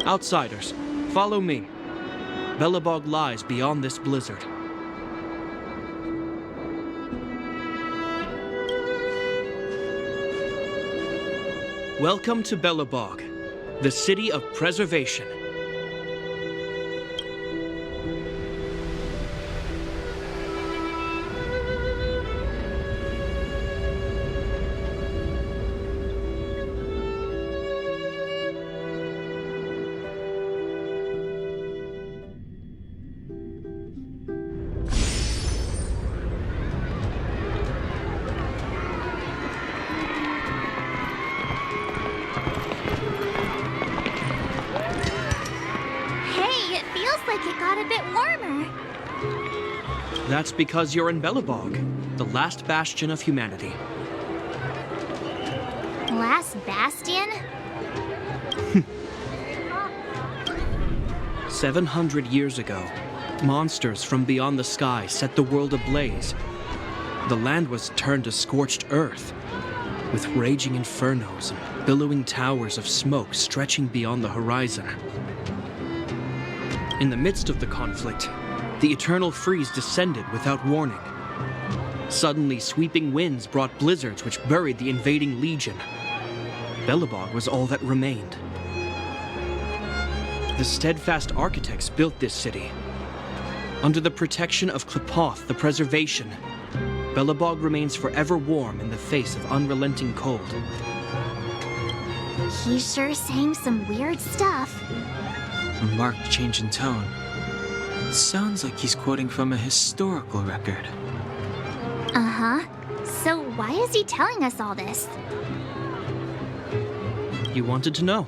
Outsiders, follow me. Belobog lies beyond this blizzard. Welcome to Belobog, the city of preservation. That's because you're in Belobog, the last bastion of humanity. Last bastion? 700 years ago, monsters from beyond the sky set the world ablaze. The land was turned to scorched earth, with raging infernos and billowing towers of smoke stretching beyond the horizon. In the midst of the conflict, the eternal freeze descended without warning. Suddenly, sweeping winds brought blizzards which buried the invading legion. Belobog was all that remained. The steadfast architects built this city. Under the protection of Qlipoth, the preservation, Belobog remains forever warm in the face of unrelenting cold. He's sure saying some weird stuff. A marked change in tone. Sounds like he's quoting from a historical record. Uh-huh. So why is he telling us all this? You wanted to know.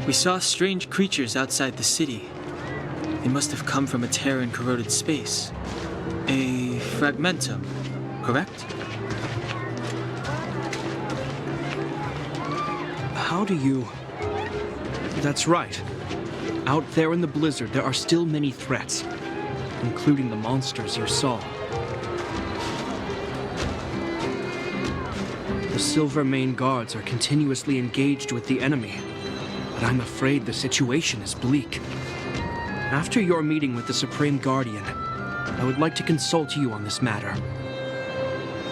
We saw strange creatures outside the city. They must have come from a tear in corroded space. A fragmentum, correct? How do you... That's right. Out there in the blizzard, there are still many threats, including the monsters you saw. The Silvermane guards are continuously engaged with the enemy, but I'm afraid the situation is bleak. After your meeting with the Supreme Guardian, I would like to consult you on this matter.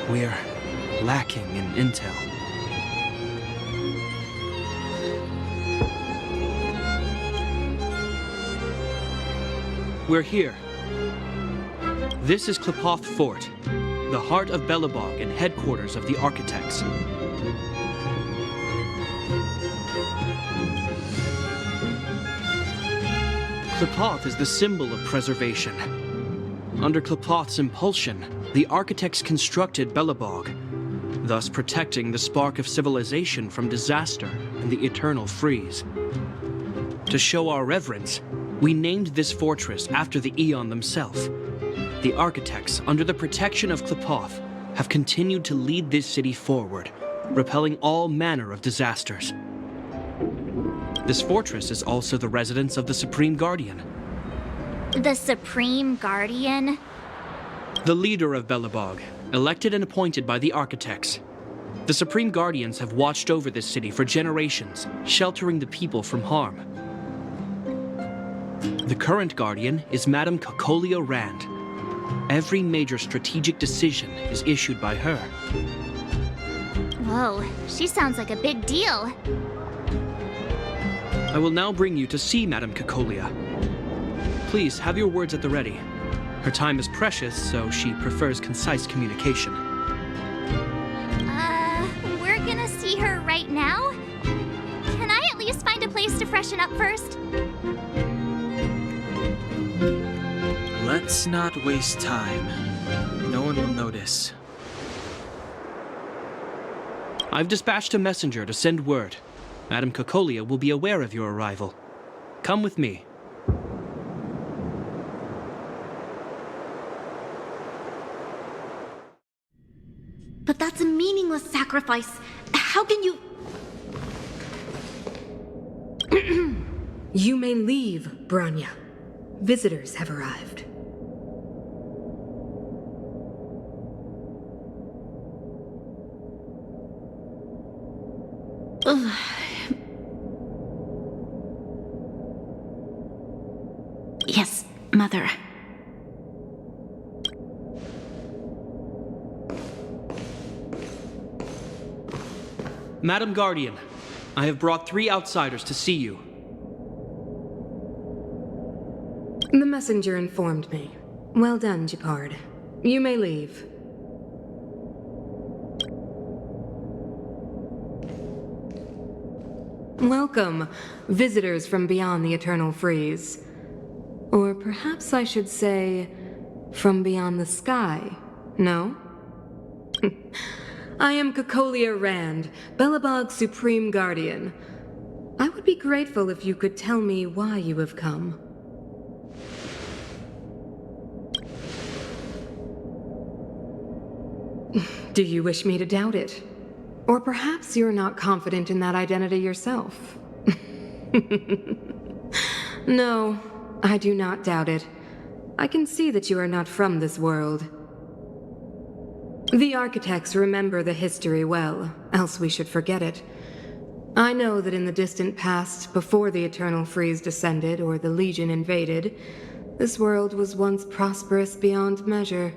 We're lacking in intel. We're here. This is Qlipoth Fort, the heart of Belobog and headquarters of the architects. Qlipoth is the symbol of preservation. Under Qlipoth's impulsion, the architects constructed Belobog, thus protecting the spark of civilization from disaster and the eternal freeze. To show our reverence, we named this fortress after the Aeon themselves. The architects, under the protection of Qlipoth, have continued to lead this city forward, repelling all manner of disasters. This fortress is also the residence of the Supreme Guardian. The Supreme Guardian? The leader of Belobog, elected and appointed by the architects. The Supreme Guardians have watched over this city for generations, sheltering the people from harm. The current Guardian is Madame Cocolia Rand. Every major strategic decision is issued by her. Whoa, she sounds like a big deal. I will now bring you to see Madame Cocolia. Please have your words at the ready. Her time is precious, so she prefers concise communication. We're gonna see her right now? Can I at least find a place to freshen up first? Let's not waste time. No one will notice. I've dispatched a messenger to send word. Madame Cocolia will be aware of your arrival. Come with me. But that's a meaningless sacrifice. How can you... You may leave, Branya. Visitors have arrived. Yes, Mother. Madam Guardian, I have brought 3 outsiders to see you. The messenger informed me. Well done, Gepard. You may leave. Welcome, visitors from beyond the eternal freeze. Or perhaps I should say, from beyond the sky, no? I am Cocolia Rand, Belobog's Supreme Guardian. I would be grateful if you could tell me why you have come. Do you wish me to doubt it? Or perhaps you're not confident in that identity yourself? No, I do not doubt it. I can see that you are not from this world. The architects remember the history well, else we should forget it. I know that in the distant past, before the Eternal Freeze descended or the Legion invaded, this world was once prosperous beyond measure.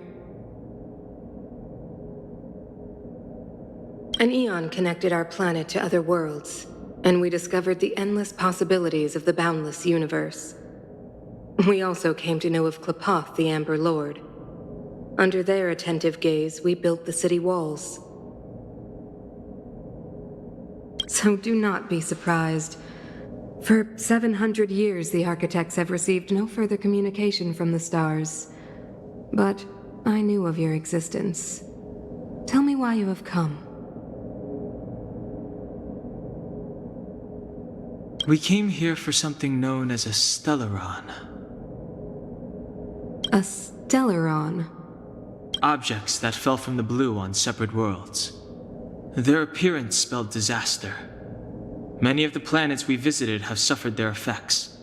An Aeon connected our planet to other worlds, and we discovered the endless possibilities of the boundless universe. We also came to know of Qlipoth, the Amber Lord. Under their attentive gaze, we built the city walls. So do not be surprised. For 700 years, the architects have received no further communication from the stars. But I knew of your existence. Tell me why you have come. We came here for something known as a Stellaron. A Stellaron? Objects that fell from the blue on separate worlds. Their appearance spelled disaster. Many of the planets we visited have suffered their effects.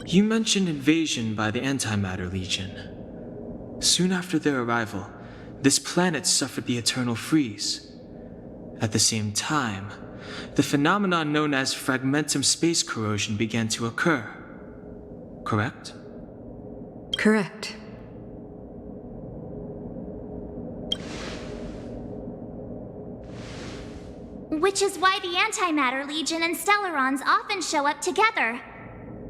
You mentioned invasion by the Antimatter Legion. Soon after their arrival, this planet suffered the Eternal Freeze. At the same time, the phenomenon known as fragmentum space corrosion began to occur. Correct? Correct. Which is why the Antimatter Legion and Stellarons often show up together.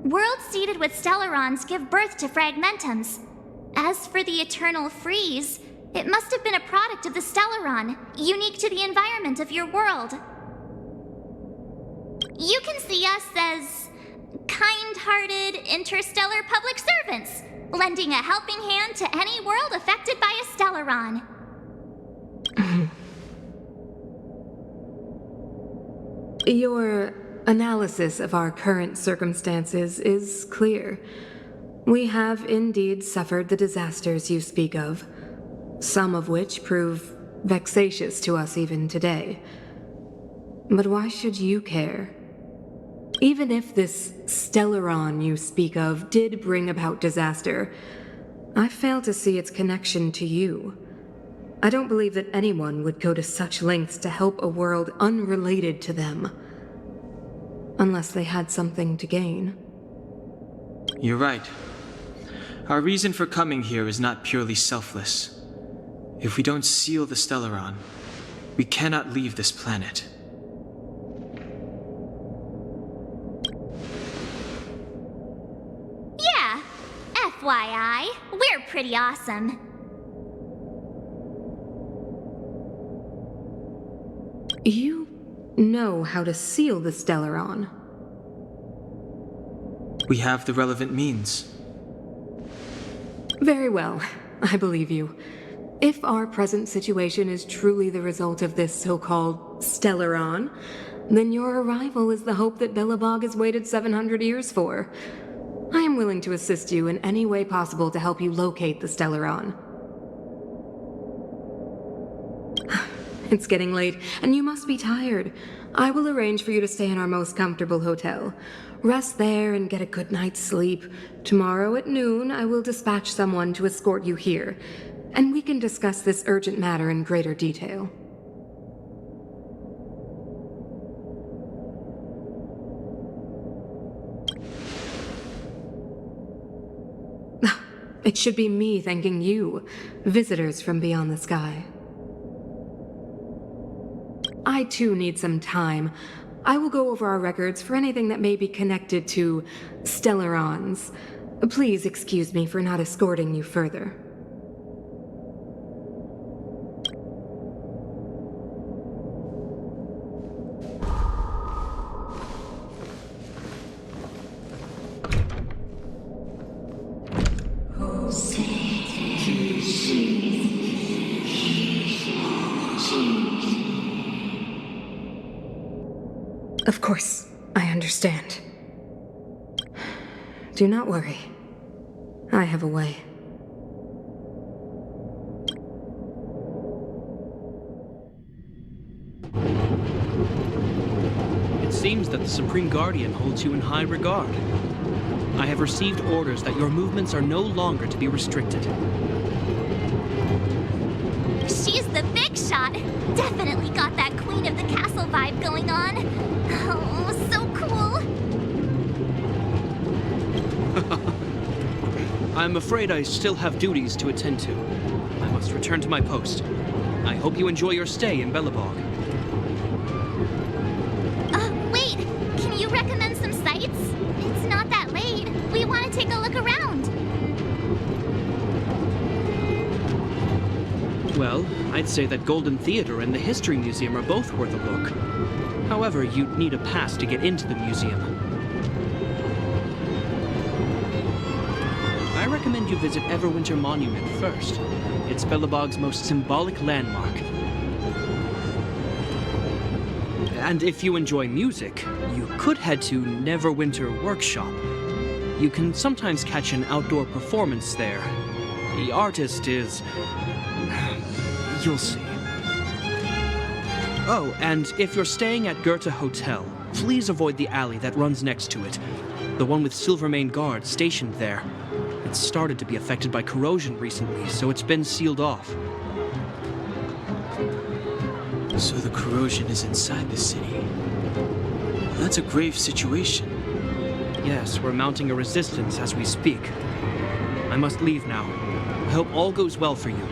Worlds seeded with Stellarons give birth to fragmentums. As for the Eternal Freeze, it must have been a product of the Stellaron, unique to the environment of your world. You can see us as kind-hearted interstellar public servants, lending a helping hand to any world affected by a Stellaron. Your analysis of our current circumstances is clear. We have indeed suffered the disasters you speak of, some of which prove vexatious to us even today. But why should you care? Even if this Stellaron you speak of did bring about disaster, I fail to see its connection to you. I don't believe that anyone would go to such lengths to help a world unrelated to them, unless they had something to gain. You're right. Our reason for coming here is not purely selfless. If we don't seal the Stellaron, we cannot leave this planet. Yeah, FYI, we're pretty awesome. You know how to seal the Stellaron. We have the relevant means. Very well, I believe you. If our present situation is truly the result of this so-called Stellaron, then your arrival is the hope that Belobog has waited 700 years for. I am willing to assist you in any way possible to help you locate the Stellaron. It's getting late, and you must be tired. I will arrange for you to stay in our most comfortable hotel. Rest there and get a good night's sleep. Tomorrow at noon, I will dispatch someone to escort you here, and we can discuss this urgent matter in greater detail. It should be me thanking you, visitors from beyond the sky. I too need some time. I will go over our records for anything that may be connected to Stellarons. Please excuse me for not escorting you further. Of course, I understand. Do not worry. I have a way. It seems that the Supreme Guardian holds you in high regard. I have received orders that your movements are no longer to be restricted. She's the big shot. Definitely got that Queen of the Castle vibe going on. Oh, so cool. I'm afraid I still have duties to attend to. I must return to my post. I hope you enjoy your stay in Belobog. Wait. Can you recommend some sites? It's not that late. We want to take a look around. Well, I'd say that Golden Theater and the History Museum are both worth a look. However, you'd need a pass to get into the museum. I recommend you visit Everwinter Monument first. It's Belobog's most symbolic landmark. And if you enjoy music, you could head to Neverwinter Workshop. You can sometimes catch an outdoor performance there. The artist is... you'll see. Oh, and if you're staying at Goethe Hotel, please avoid the alley that runs next to it. The one with Silvermane guards stationed there. It's started to be affected by corrosion recently, so it's been sealed off. So the corrosion is inside the city. That's a grave situation. Yes, we're mounting a resistance as we speak. I must leave now. I hope all goes well for you.